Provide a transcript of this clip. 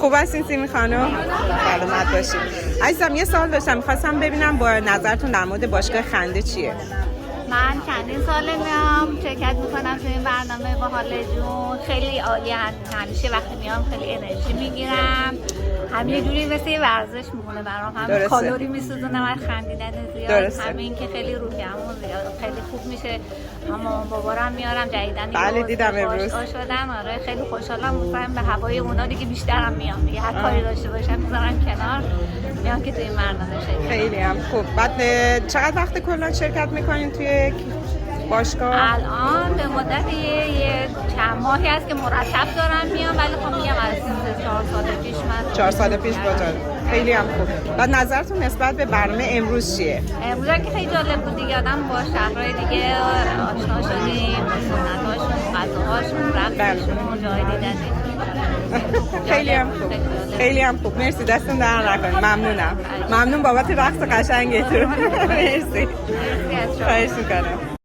خوب هستین سیمی خانم؟ سلامت باشید. عزیزم یه سوال داشتم، می‌خواستم ببینم با نظرتون در مورد باشگاه خنده چیه؟ من چندین ساله میام شرکت میکنم تو این برنامه با حال جون. خیلی عالی، همیشه وقتی میام خیلی انرژی میگیرم، همین جوری مثل یه ورزش میمونه برام، هم کالری میسوزونم از خندیدن زیاد، همین که خیلی روحیه‌مون زیاد خیلی خوب میشه. اما بابارم میارم جدیدن بله دیدم امروز شدن. آره خیلی خوشحالم، مطمئنم به هوای اونا دیگه بیشترم میام دیگه، هر کاری داشته باشم میذارم کنار میام که توی این برنامه شرکت. خیلی هم خوب. بعد چقدر وقت کلا شرکت میکنین توی باشگاه؟ الان به مدت یه چند ماهی هست که مرتب دارم میام، ولی خب میگم از 4 سال پیش من 4 سال پیش بودن. خیلی هم خوب. بعد نظرتون نسبت به برنامه امروز چیه؟ امروز که خیلی جالب بود دیگه، آدم با شهرهای دیگه آشنا شدیم، سنت‌هاشون، غذاهاشون، رقصشون، جای دیدنشون. خیلی هم خوب. خیلی هم خوب. مرسی، دستتون در نکنه. ممنونم. ممنون بابت رقص قشنگتون. مرسی. خواهش می‌کنم.